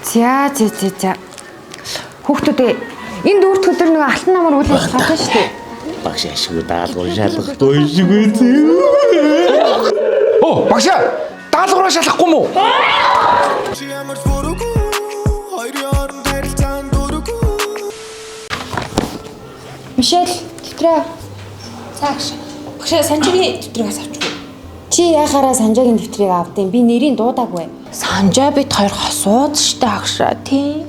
За. Хүүхдүүдээ энэ дүүрт өдөр нэг алтан намар үйл ажиллагаа шүү дээ. Багш ашиггүй даалгавар шалгахгүй шиг үү? Оо, багш даалгавар шалгахгүй мүү? Мишель, дэвтрээ. Цаагш. Багш Санжаагийн дэвтрээс авчихгүй. Чи яхаараа Санжаагийн дэвтрийг авдیں۔ Би нэрийг дуудаагүй. Санжаа бид хоёр хосууд штэ агшаа тий.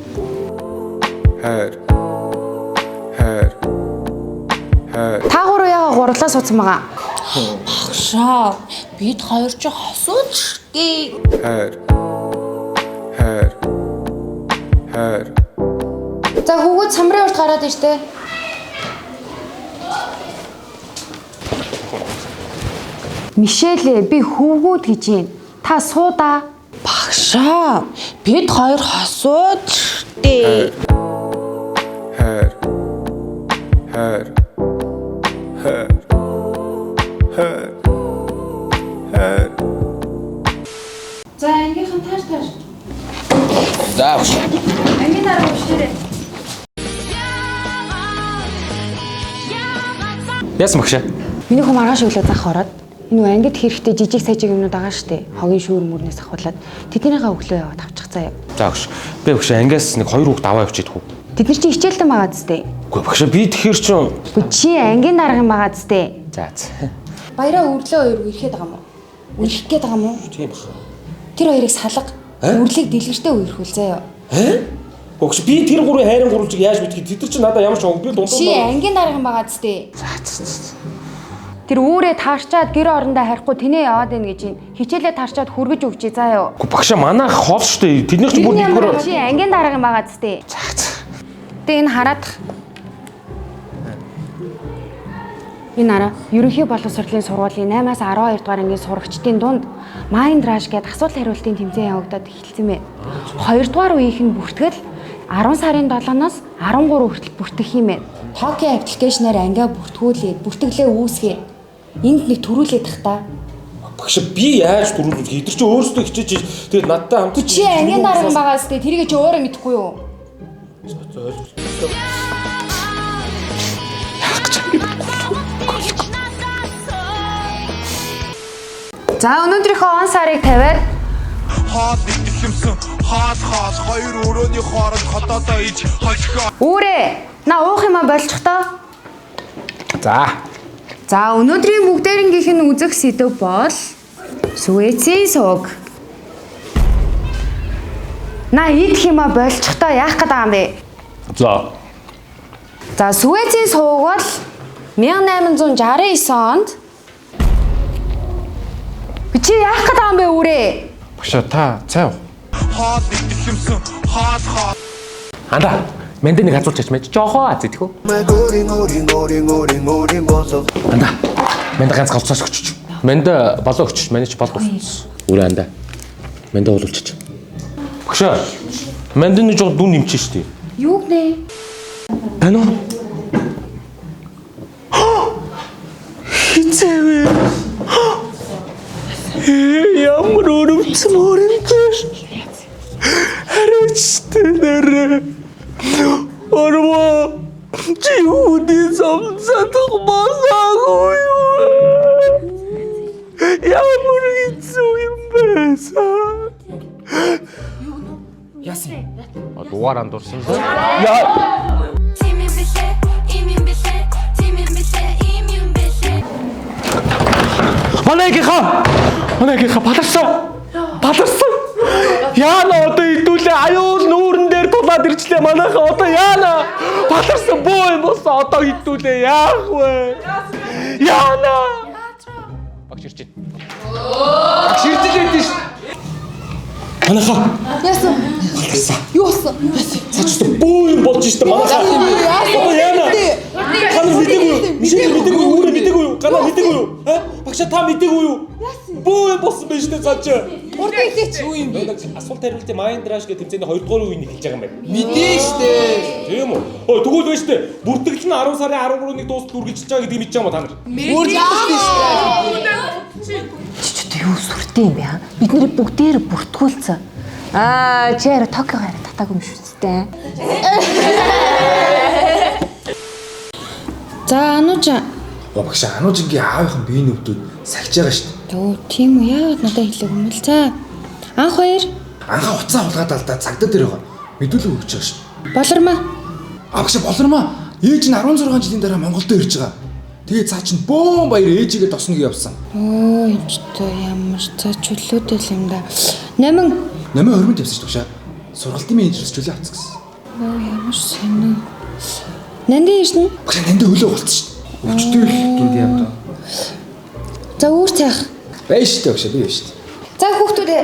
Хайр. Та гурав яага гурлаа суудсан байгаа. Багшаа бид хоёр ч хосууд штэ. Хайр. За хүүгүүд самрын урт гараад иртээ. Мишель, би хүүгүүд гэж юм. Та суудаа. Багшаа бид хоёр хосууд штэ. Хайр. За ангийнхан тааш. За багш. Ангийн дараа өвчтөрэй. Яасан багш? Миний хүм маргааш өглөө зах ороод энэ ангид хэрэгтэй жижиг сажиг юмнууд байгаа штэ. Хогийн шүүр мөрнөөс ахуулаад тэднийгээ өглөө яваад авчих заяа. За багш. Би багш ангиас нэг 2 хүүхд аваа явчихдаг хүү. Тэд нар чи хичээлдэн байгаа зү. Үгүй багш би тэгэхэр чин. Үгүй чи ангийн дарга юм байгаа зү. За. Баяраа өрлөө хоёр ирэхэд байгаа юм уу? Үрэх гээд байгаа юм уу? Тийм бах. Тэр хоёрыг салга. Үрлийг дэлгэртэй үерхүүл заяа. Багш би тэр гурыг хайрын гурвчиг яаж мэдхий? Тэд нар чи надад ямар ч уу би дундуур. Чи ангийн дарга юм байгаа зү. Тэр үүрээ таарчаад гэр орондоо харихгүй тэнээ яваад ийн гэж хичээлээ таарчаад хүргэж өгчээ заяа. Үгүй багш манайх хол штэ. Тэднийх чи бүр нэггээр. Чи ангийн дарга юм байгаа зү. Тэгээ энэ хараад энэ араа ерөнхий боловсролын сургуулийн 8-аас 12 дугаар ангийн сурагчдын дунд Mind Rush гэдэг асуулт хариултын тэмцээн явагдаад эхэлсэн мэ. 2 дугаар үеийнх нь бүртгэл 10 сарын 7-оос 13 хүртэл бүртгэх юм байна. Токио аппликейшнээр ангиа бүртгүүлээд бүртгэлээ үүсгэе. Энд нэг төрүүлээд тах та. Багш би яаж төрүүлэх хэдэр чи өөрсдөө хичээж тэгээд надтай хамт чи ангийн дарга юм байгаа зү. Тэрийг чи өөрөө мэдэхгүй юу? За өнөөдрийнхөө он сарыг тавиад хаад нэг юмсан хаад хоёр өрөөний хооронд хотоодоо иж хашгаа. Үүрээ на уух юм болчихдоо. За өнөөдрийн бүгдээрнгийнх нь үзэх сэдв бол Суэцийн сууг. На идэх юм болчихдоо яах гээд байгаа юм бэ? За Суэцийн сууг бол 1869 онд чи яах гээд байгаа юм бэ үрээ? Багш та цай. Хаад нэг юмсан хаад. Анда мэндэ нэг хацуулж чач мэж жоохоо аз идэх үү? Анда мэндэ ганц галцааш өгч. Мэндэ болоо өгч. Манай ч бол дууссан. Үрээ анда. Мэндэ уулуулчих. Багш мэндэ нэг жоо дүн нэмчих штий. Юу гэнэ? Тано. Хитцээ. Ямар өрөвцөн өрөмтэй. Харагчтэнэр. Орво. Чи үдий самсадах масаагүй юу? Ямар хэцүү юм байсан. Яасан? Дугаар андуурсан. Яа. Манайхаа паларсан. Яана одоо идүүлээ аюул нүүрэн дээр тулаад ирчлээ. Манайхаа одоо яана паларсан боо юм бос одоо идүүлээ яах вэ? Яана. Багш ирж байна. Багш ирж байна шүү. Манайхаа. Яасан? Паларсан. Юу болсон? Цааш боо юм болж штэ манайхаа. Одоо яана. Гана мэдээгүй юу? Мэдээгүй юу? Гана мэдээгүй юу? Багш та мэдээгүй юу? Бөө болсон байж тээ цааш. Урд хэлээч. Юу юм бэ? Асуулт хариултын Mind Rush гэх тэмцээний 2 дугаар үеийг хэлж байгаа юм байна. Мэдээ штэ. Тийм үү? Ой тэгвэл байж тээ. Бүртгэл нь 10 сарын 13-ны дуусд үргэлжилж байгаа гэдгийг мэдэж байгаа юм та нар. Чичтэй юу сүртэй юм бэ? Бид нэр бүгдээр бүртгүүлсэн. Чээр Токио гараад татаагүй юм шүү дээ. За Анужа. Багш Анужингийн аавынхан биеийн өвдөд сахиж байгаа шүү дээ. Йоо, тийм үү? Яагаад надад хэлээгүй юм бол. За. Анх хоёр. Анхаа уцаа хулгаад алдаа цагдаа дээр байгаа. Мэдүүлэг өгч байгаа шүү. Болормоо. Багш болормоо. Ээж нь 16 жилийн дараа Монголд ирж байгаа. Тэгээ цаа чинь бөөн баяр ээжигээ тосног явсан. Оо, ичтэй ямар цаа чөлөөтэй юм да. Намин 8-20 тавьсан шүү дээ. Сургалтын менежерс чөлөө авцсан гэсэн. оо ямар сонио. Нанди ирсэн. Багш нандаа хөлөө болцсон шүү. Өчтөө л гинт юм даа. За үүр цаах. Байж шүү дээ багш би байж шүү. За хүүхдүүдээ